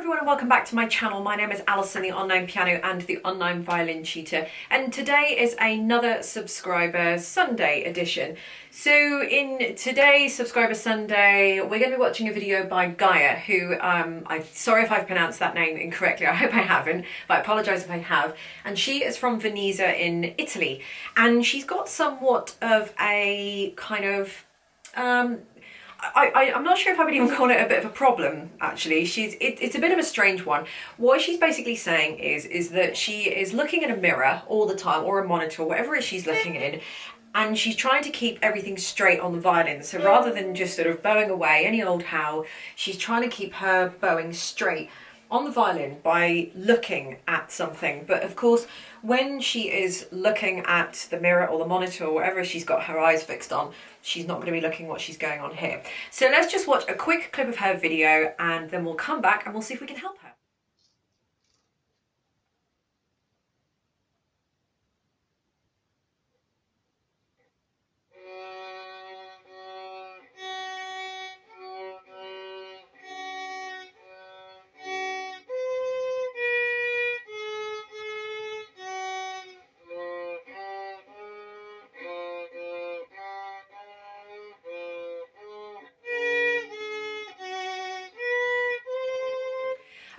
everyone and welcome back to my channel. My name is Alison, the online piano and the online violin tutor, and today is another Subscriber Sunday edition. So in today's Subscriber Sunday, we're going to be watching a video by Gaia, who, I'm sorry if I've pronounced that name incorrectly, I hope I haven't, but I apologise if I have. And she is from Venezia in Italy, and she's got somewhat of a kind of, I'm not sure if I would even call it a bit of a problem, actually. It's a bit of a strange one. What she's basically saying is that she is looking at a mirror all the time, or a monitor, whatever it is she's looking in, and she's trying to keep everything straight on the violin. So rather than just sort of bowing away any old how, she's trying to keep her bowing straight on the violin by looking at something. But of course, when she is looking at the mirror or the monitor or whatever she's got her eyes fixed on, she's not going to be looking what she's going on here. So let's just watch a quick clip of her video and then we'll come back and we'll see if we can help her.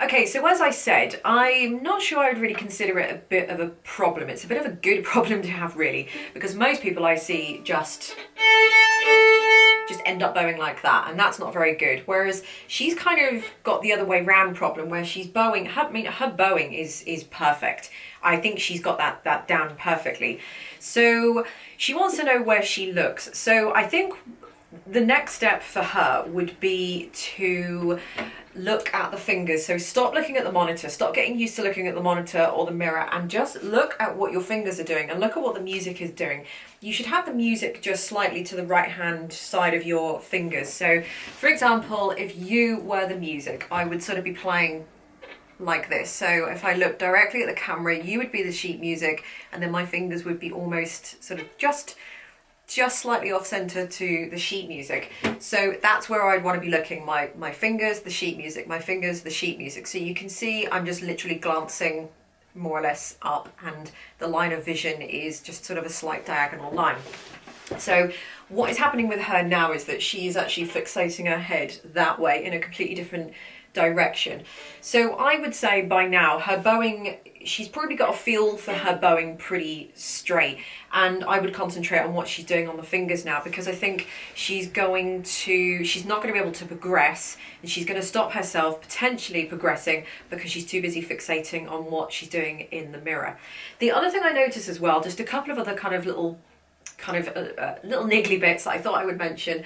Okay, so as I said, I'm not sure I would really consider it a bit of a problem. It's a bit of a good problem to have, really, because most people I see just end up bowing like that, and that's not very good. Whereas she's kind of got the other way round problem, where she's bowing, her bowing is perfect. I think she's got that down perfectly. So she wants to know where she looks. So I think the next step for her would be to look at the fingers. So stop looking at the monitor, stop getting used to looking at the monitor or the mirror, and just look at what your fingers are doing and look at what the music is doing. You should have the music just slightly to the right hand side of your fingers. So for example, if you were the music, I would sort of be playing like this. So if I look directly at the camera, you would be the sheet music, and then my fingers would be almost sort of just slightly off center to the sheet music. So that's where I'd want to be looking, my fingers, the sheet music, my fingers, the sheet music. So you can see I'm just literally glancing more or less up, and the line of vision is just sort of a slight diagonal line. So what is happening with her now is that she is actually fixating her head that way in a completely different direction. So I would say by now her bowing, she's probably got a feel for her bowing pretty straight, and I would concentrate on what she's doing on the fingers now, because I think she's not going to be able to progress, and she's going to stop herself potentially progressing because she's too busy fixating on what she's doing in the mirror. The other thing I noticed as well, just a couple of other kind of little niggly bits that I thought I would mention.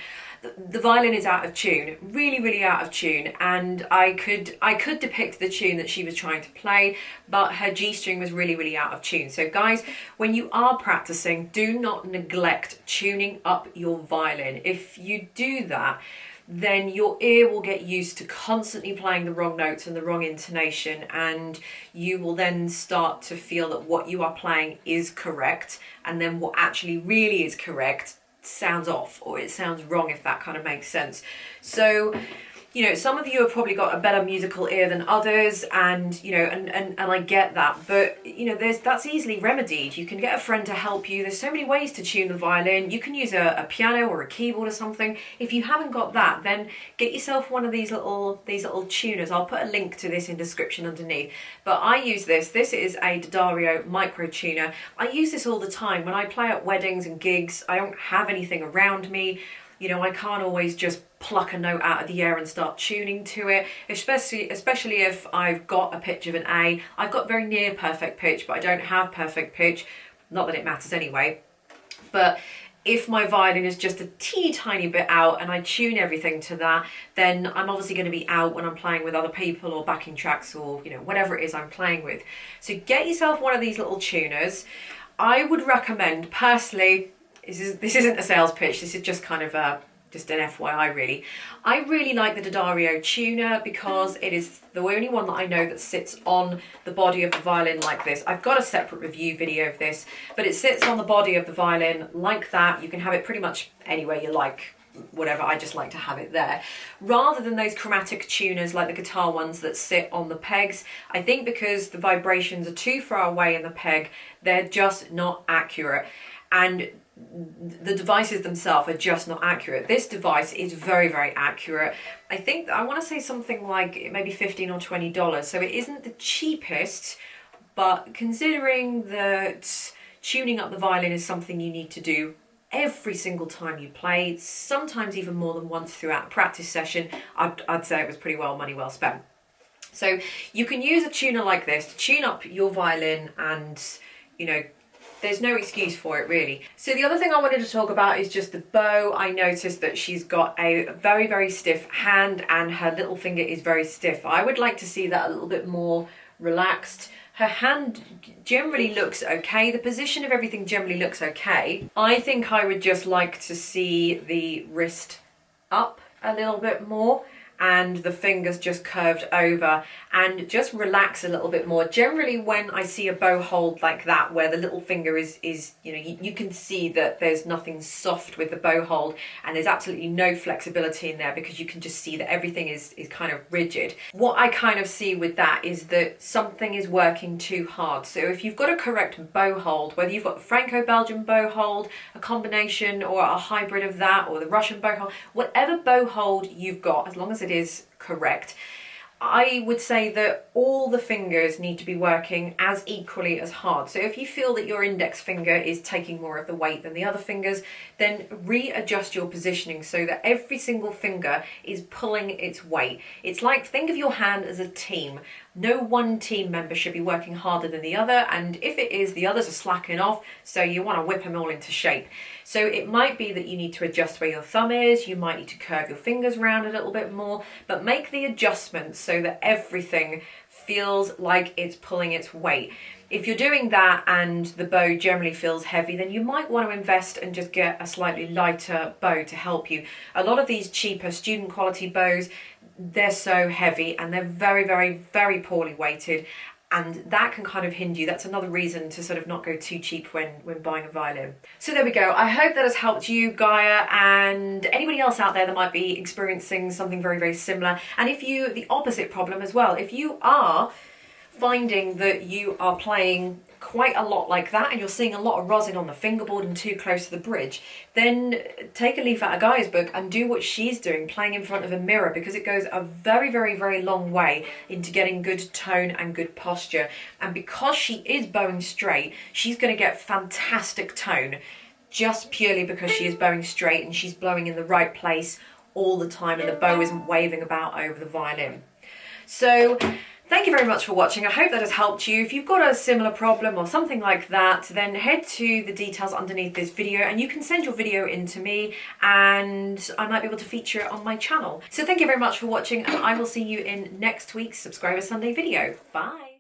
The violin is out of tune, really out of tune, and I could depict the tune that she was trying to play, but her G string was really out of tune. So guys, when you are practicing, do not neglect tuning up your violin. If you do that, then your ear will get used to constantly playing the wrong notes and the wrong intonation, and you will then start to feel that what you are playing is correct, and then what actually really is correct sounds off, or it sounds wrong, if that kind of makes sense. So, you know, some of you have probably got a better musical ear than others, and you know, and I get that, but you know, that's easily remedied. You can get a friend to help you. There's so many ways to tune the violin. You can use a piano or a keyboard or something. If you haven't got that, then get yourself one of these little tuners. I'll put a link to this in description underneath. But I use this. This is a D'Addario micro tuner. I use this all the time when I play at weddings and gigs. I don't have anything around me. You know, I can't always just pluck a note out of the air and start tuning to it, especially if I've got a pitch of an A. I've got very near perfect pitch, but I don't have perfect pitch. Not that it matters anyway. But if my violin is just a teeny tiny bit out and I tune everything to that, then I'm obviously going to be out when I'm playing with other people or backing tracks, or you know, whatever it is I'm playing with. So get yourself one of these little tuners. I would recommend, personally, this isn't a sales pitch, this is just kind of just an FYI really. I really like the D'Addario tuner because it is the only one that I know that sits on the body of the violin like this. I've got a separate review video of this, but it sits on the body of the violin like that. You can have it pretty much anywhere you like. whatever, I just like to have it there. Rather than those chromatic tuners like the guitar ones that sit on the pegs, I think because the vibrations are too far away in the peg, they're just not accurate. And the devices themselves are just not accurate. This device is very, very accurate. I think, I want to say something like maybe $15 or $20. So it isn't the cheapest, but considering that tuning up the violin is something you need to do every single time you play, sometimes even more than once throughout a practice session, I'd say it was pretty well money well spent. So you can use a tuner like this to tune up your violin, and you know, there's no excuse for it really. So the other thing I wanted to talk about is just the bow. I noticed that she's got a very, very stiff hand and her little finger is very stiff. I would like to see that a little bit more relaxed. Her hand generally looks okay. The position of everything generally looks okay. I think I would just like to see the wrist up a little bit more and the fingers just curved over, and just relax a little bit more. Generally when I see a bow hold like that, where the little finger is you know, you can see that there's nothing soft with the bow hold, and there's absolutely no flexibility in there because you can just see that everything is kind of rigid. What I kind of see with that is that something is working too hard. So if you've got a correct bow hold, whether you've got the Franco-Belgian bow hold, a combination or a hybrid of that, or the Russian bow hold, whatever bow hold you've got, as long as it is correct, I would say that all the fingers need to be working as equally as hard. So if you feel that your index finger is taking more of the weight than the other fingers, then readjust your positioning so that every single finger is pulling its weight. It's like, think of your hand as a team. No one team member should be working harder than the other, and if it is, the others are slacking off, so you want to whip them all into shape. So it might be that you need to adjust where your thumb is, you might need to curve your fingers around a little bit more, but make the adjustments so that everything feels like it's pulling its weight. If you're doing that and the bow generally feels heavy, then you might want to invest and just get a slightly lighter bow to help you. A lot of these cheaper student quality bows, they're so heavy and they're very, very, very poorly weighted, and that can kind of hinder you. That's another reason to sort of not go too cheap when buying a violin. So there we go. I hope that has helped you, Gaia, and anybody else out there that might be experiencing something very, very similar. And if you, the opposite problem as well, if you are finding that you are playing quite a lot like that and you're seeing a lot of rosin on the fingerboard and too close to the bridge, then take a leaf out of Gaia's book and do what she's doing, playing in front of a mirror, because it goes a very, very, very long way into getting good tone and good posture. And because she is bowing straight, she's going to get fantastic tone just purely because she is bowing straight and she's blowing in the right place all the time and the bow isn't waving about over the violin. So thank you very much for watching. I hope that has helped you. If you've got a similar problem or something like that, then head to the details underneath this video and you can send your video in to me and I might be able to feature it on my channel. So thank you very much for watching, and I will see you in next week's Subscriber Sunday video. Bye.